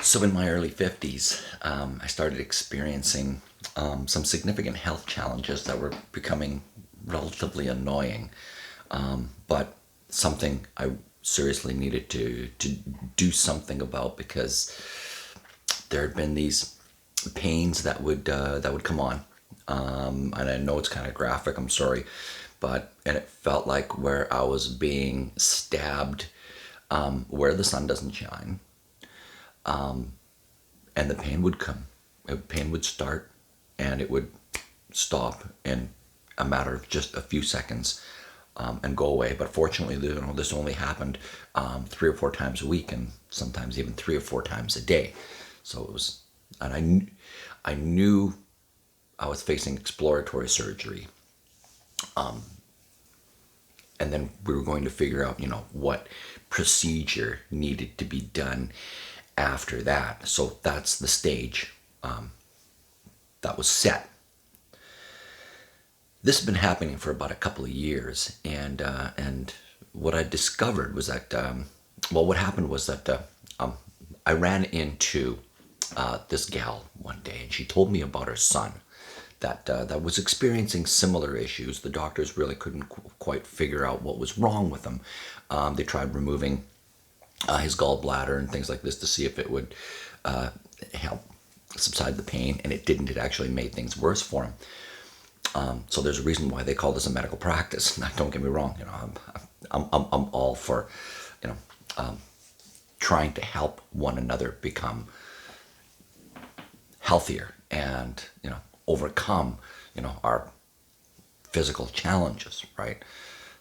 So in my early 50s, I started experiencing some significant health challenges that were becoming relatively annoying, but something I seriously needed to do something about because there had been these pains that would come on, and I know it's kind of graphic. I'm sorry, and it felt like where I was being stabbed, where the sun doesn't shine, and the pain would come. The pain would start, and it would stop in a matter of just a few seconds, and go away. But fortunately, this only happened 3 or 4 times a week, and sometimes even 3 or 4 times a day. So it was, and I knew I was facing exploratory surgery, and then we were going to figure out, what procedure needed to be done after that. So that's the stage that was set. This had been happening for about a couple of years, and what I discovered was that what happened was that I ran into this gal one day, and she told me about her son that was experiencing similar issues. The doctors really couldn't quite figure out what was wrong with him. They tried removing his gallbladder and things like this to see if it would help subside the pain, and it didn't. It actually made things worse for him. So there's a reason why they call this a medical practice. Now, don't get me wrong. I'm all for, trying to help one another become healthier and overcome our physical challenges, right?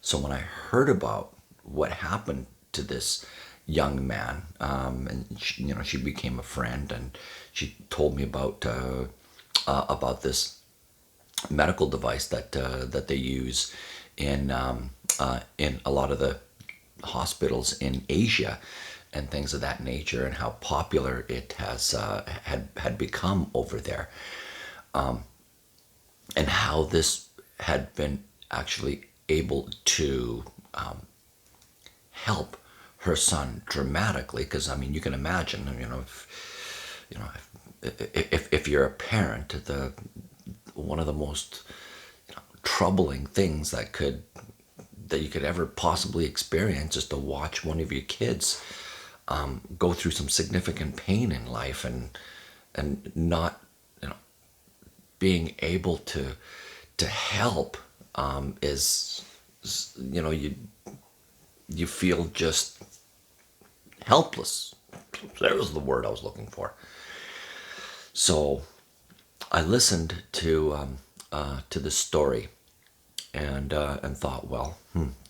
So when I heard about what happened to this young man, and she became a friend, and she told me about this medical device that they use in a lot of the hospitals in Asia and things of that nature, and how popular it has had become over there, and how this had been actually able to help her son dramatically. Because you can imagine, if you're a parent, one of the most troubling things that you could ever possibly experience is to watch one of your kids go through some significant pain in life, and not being able to help, is you feel just helpless. That was the word I was looking for. So I listened to the story, and thought, well,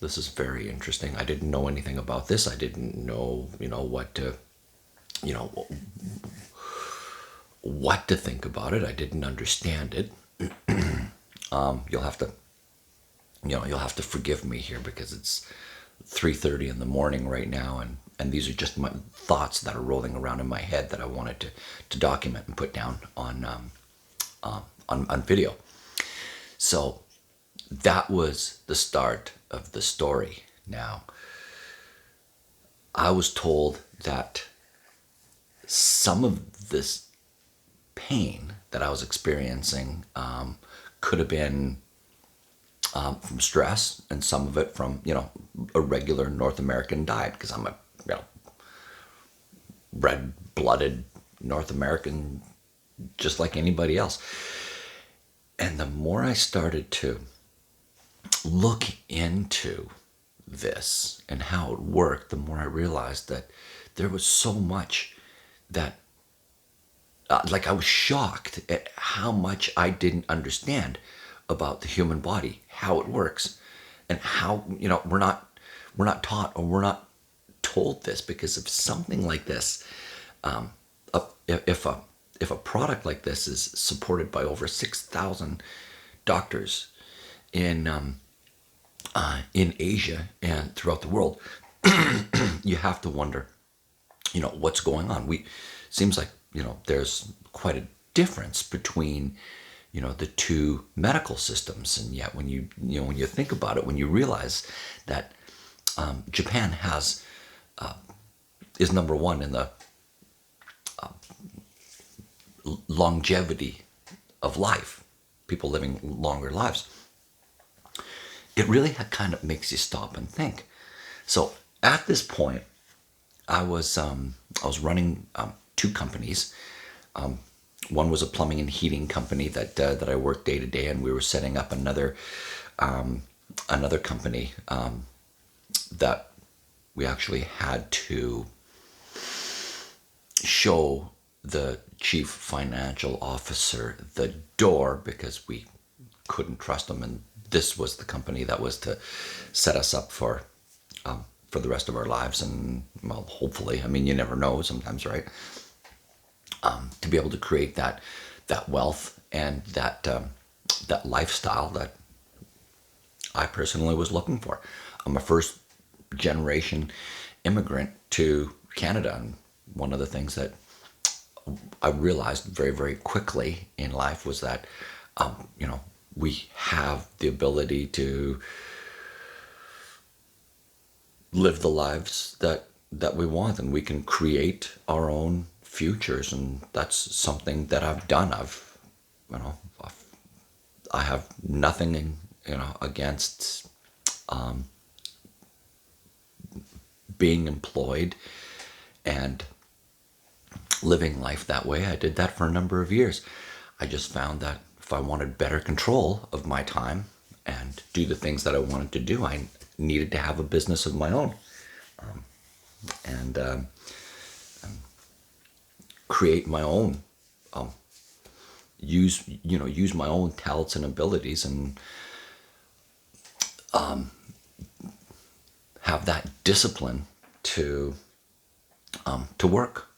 this is very interesting. I didn't know anything about this. I didn't know, you know, what to think about it. I didn't understand it. You'll have to, you'll have to forgive me here, because it's 3:30 in the morning right now, and these are just my thoughts that are rolling around in my head that I wanted to document and put down on video. So that was the start of the story. Now, I was told that some of this pain that I was experiencing could have been from stress, and some of it from a regular North American diet, because I'm a red-blooded North American, just like anybody else. And the more I started to look into this and how it worked, the more I realized that there was so much that, I was shocked at how much I didn't understand about the human body, how it works, and how we're not taught, or we're not told this. Because if something like this, if a product like this is supported by over 6,000 doctors in Asia and throughout the world, you have to wonder, what's going on. Seems like there's quite a difference between the two medical systems, and yet when you think about it, when you realize that Japan is number one in the longevity of life, people living longer lives, it really kind of makes you stop and think. So at this point, I was running two companies. One was a plumbing and heating company that I worked day to day, and we were setting up another company that we actually had to show the chief financial officer the door because we couldn't trust him, and this was the company that was to set us up for the rest of our lives. And well, hopefully, I mean, you never know sometimes, right? To be able to create that wealth and that lifestyle that I personally was looking for. I'm a first generation immigrant to Canada, and one of the things that I realized very, very quickly in life was that, we have the ability to live the lives that we want, and we can create our own futures. And that's something that I've done. You know, I have nothing, against being employed and living life that way. I did that for a number of years. I just found that if I wanted better control of my time and do the things that I wanted to do, I needed to have a business of my own, and create my own, use my own talents and abilities, and have that discipline to work,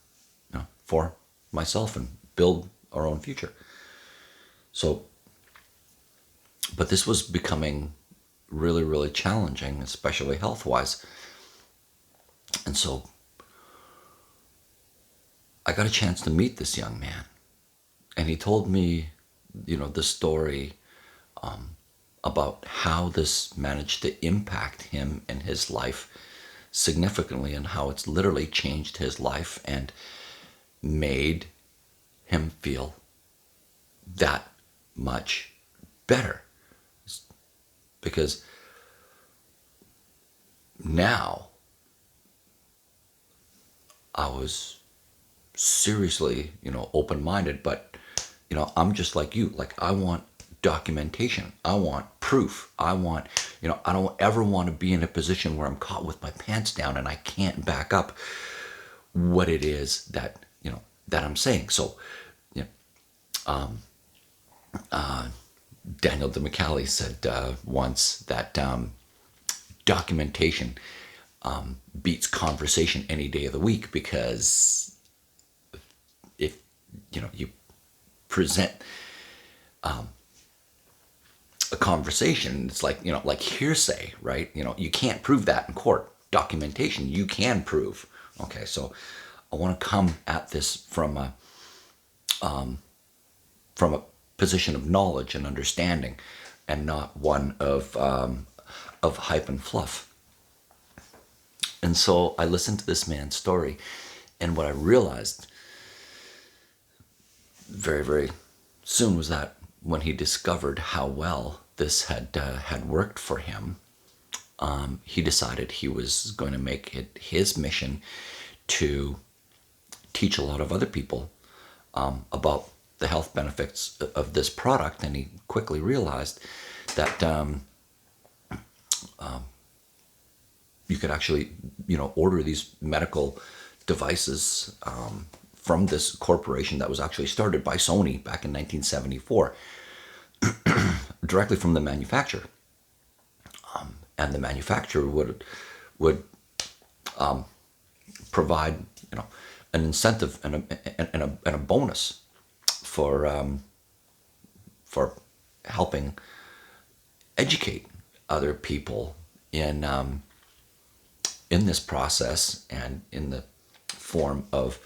for myself and build our own future. So, but this was becoming really, really challenging, especially health-wise. And so I got a chance to meet this young man, and he told me, the story about how this managed to impact him and his life significantly, and how it's literally changed his life and made him feel that much better. Because now I was seriously, open-minded, but, I'm just like you. Like, I want documentation. I want proof. I don't ever want to be in a position where I'm caught with my pants down and I can't back up what it is that I'm saying. So, Daniel DeMicali said once that documentation beats conversation any day of the week, because if you present a conversation, it's like hearsay, right? You can't prove that in court. Documentation you can prove. Okay, so I want to come at this from a position of knowledge and understanding, and not one of hype and fluff. And so I listened to this man's story, and what I realized very, very soon was that when he discovered how well this had worked for him, he decided he was going to make it his mission to teach a lot of other people about the health benefits of this product. And he quickly realized that you could actually, order these medical devices from this corporation that was actually started by Sony back in 1974, directly from the manufacturer. And the manufacturer would provide, an incentive and a bonus for helping educate other people in this process, and in the form of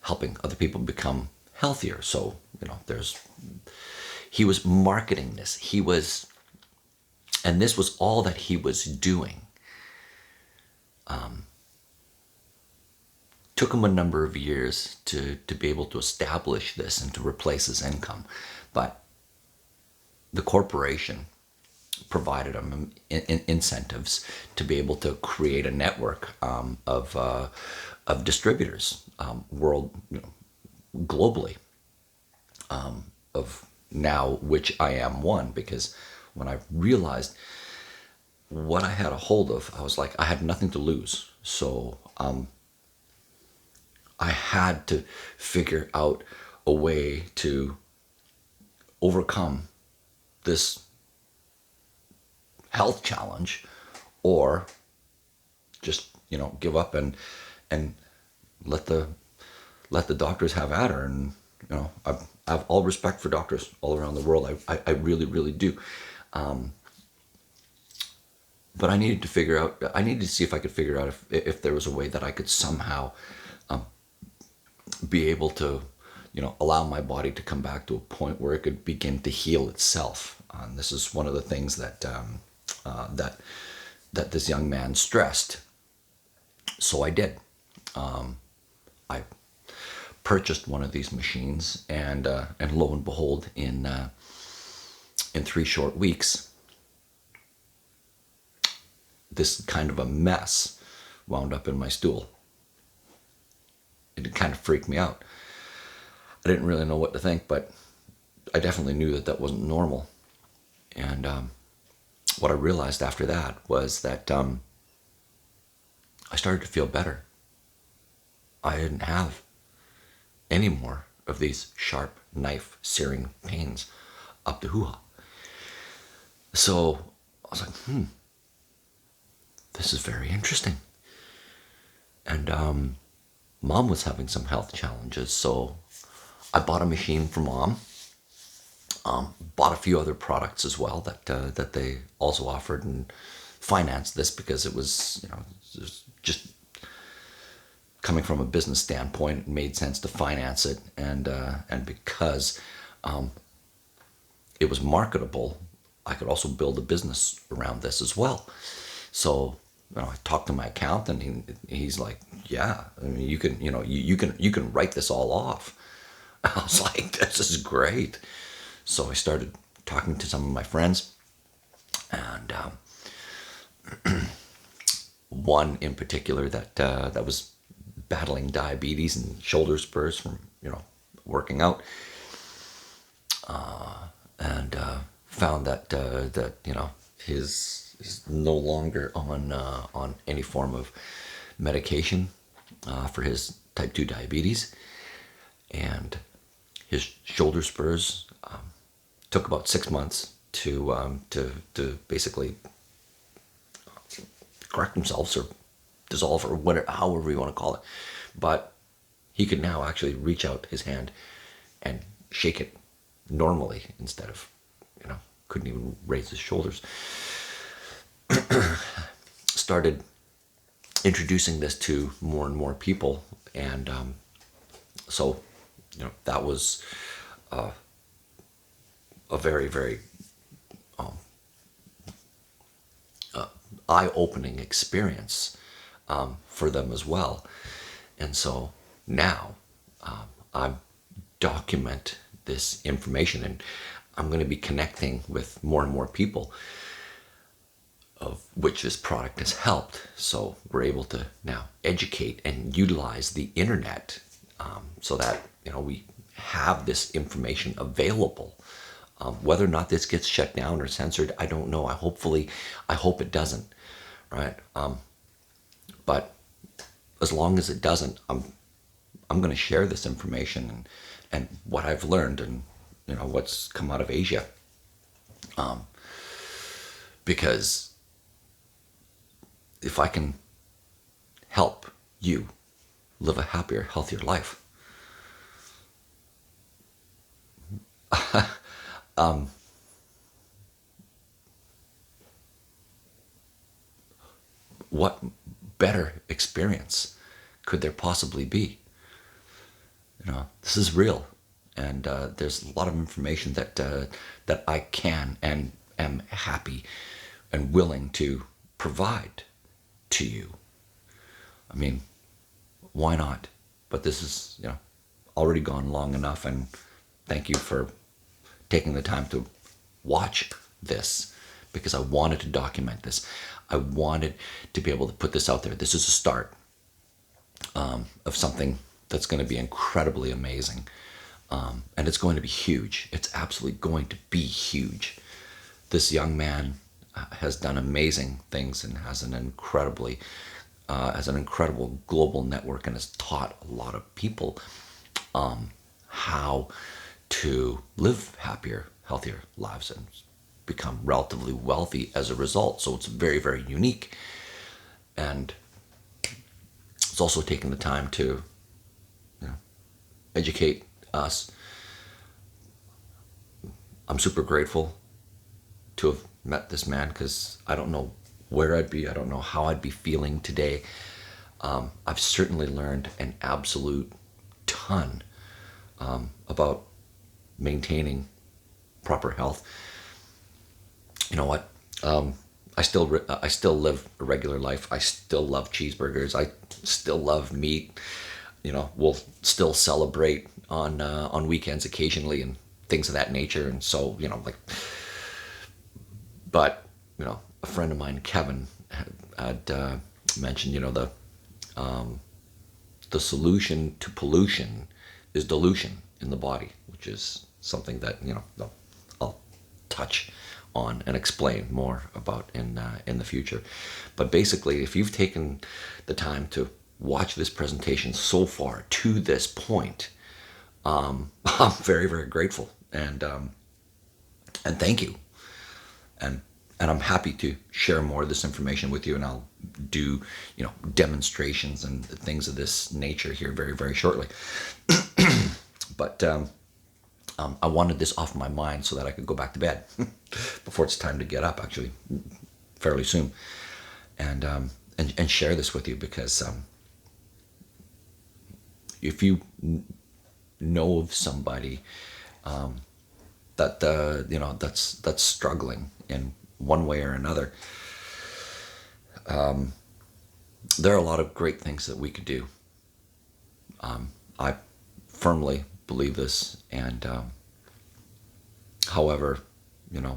helping other people become healthier. So he was marketing this. And this was all that he was doing took him a number of years to be able to establish this and to replace his income. But the corporation provided him incentives to be able to create a network of distributors globally, of now which I am one, because when I realized what I had a hold of, I was like, I had nothing to lose. So I had to figure out a way to overcome this health challenge, or just give up and let the doctors have at her. And I have all respect for doctors all around the world. I really, really do. But I needed to see if I could figure out if there was a way that I could somehow be able to allow my body to come back to a point where it could begin to heal itself. And this is one of the things that that this young man stressed. So I did. I purchased one of these machines, and lo and behold, in 3 short weeks, this kind of a mess wound up in my stool. It kind of freaked me out. I didn't really know what to think, but I definitely knew that wasn't normal. And what I realized after that was that I started to feel better. I didn't have any more of these sharp knife searing pains up the hoo-ha. So I was like, this is very interesting. And Mom was having some health challenges, so I bought a machine for Mom. Bought a few other products as well that they also offered, and financed this because it was just coming from a business standpoint, it made sense to finance it, and because it was marketable, I could also build a business around this as well. So I talked to my accountant, and he's like, "Yeah, I mean, you can write this all off." I was like, "This is great." So I started talking to some of my friends, and one in particular that was battling diabetes and shoulder spurs from working out, and found that his is no longer on any form of medication for his type 2 diabetes, and his shoulder spurs took about 6 months to basically correct themselves or dissolve, or whatever, however you want to call it. But he could now actually reach out his hand and shake it normally, instead of couldn't even raise his shoulders. Started introducing this to more and more people, and so that was a very, very eye-opening experience for them as well. And so now I document this information, and I'm going to be connecting with more and more people, of which this product has helped. So we're able to now educate and utilize the internet, so that we have this information available. Whether or not this gets shut down or censored, I don't know. I hope it doesn't, right? But as long as it doesn't, I'm going to share this information and what I've learned, and what's come out of Asia, because if I can help you live a happier, healthier life, what better experience could there possibly be? This is real, and there's a lot of information that I can and am happy and willing to provide to you. I mean, why not? But this is, already gone long enough, and thank you for taking the time to watch this, because I wanted to document this. I wanted to be able to put this out there. This is a start of something that's going to be incredibly amazing. And it's going to be huge. It's absolutely going to be huge. This young man has done amazing things and has an incredible global network, and has taught a lot of people how to live happier, healthier lives, and become relatively wealthy as a result. So it's very, very unique. And it's also taken the time to educate us. I'm super grateful to have met this man, because I don't know where I'd be. I don't know how I'd be feeling today. I've certainly learned an absolute ton about maintaining proper health. You know what? I still live a regular life. I still love cheeseburgers. I still love meat. We'll still celebrate on weekends occasionally and things of that nature. And so, but a friend of mine, Kevin, had mentioned, the solution to pollution is dilution in the body, which is something that I'll touch on and explain more about in the future. But basically, if you've taken the time to watch this presentation so far to this point, I'm very, very grateful, and thank you. And I'm happy to share more of this information with you, and I'll do demonstrations and things of this nature here very, very shortly. But I wanted this off my mind so that I could go back to bed before it's time to get up, actually, fairly soon, and share this with you, because if you know of somebody that that's struggling in one way or another, there are a lot of great things that we could do. I firmly believe this, and however,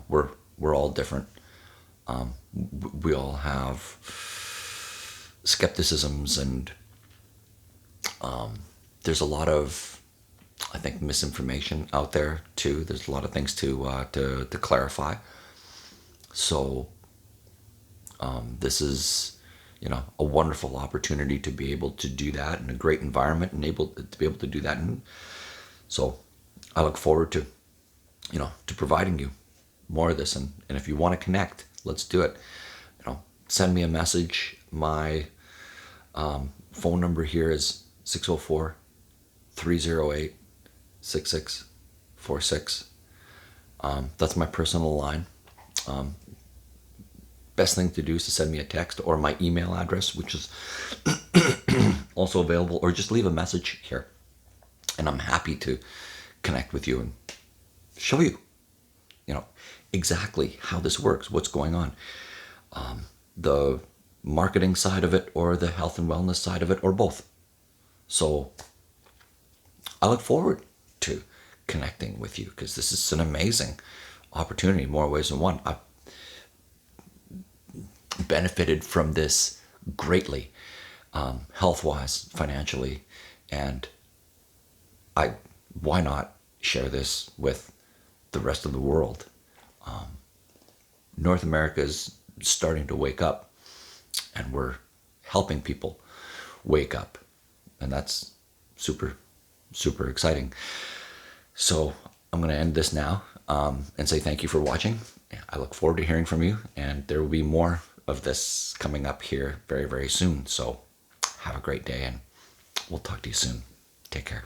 we're all different. We all have skepticisms, and there's a lot of, I think, misinformation out there too. There's a lot of things to clarify. So this is a wonderful opportunity to be able to do that in a great environment, and to be able to do that. And so I look forward to to providing you more of this. And if you want to connect, let's do it. Send me a message. My phone number here is 604-308-6646. That's my personal line. Best thing to do is to send me a text, or my email address, which is also available, or just leave a message here, and I'm happy to connect with you and show you exactly how this works, what's going on, the marketing side of it, or the health and wellness side of it, or both. So I look forward to connecting with you, because this is an amazing opportunity in more ways than one. I've benefited from this greatly, health-wise, financially, and why not share this with the rest of the world? North America is starting to wake up, and we're helping people wake up, and that's super, super exciting. So I'm going to end this now, and say thank you for watching. I look forward to hearing from you, and there will be more of this coming up here very, very soon. So have a great day, and we'll talk to you soon. Take care.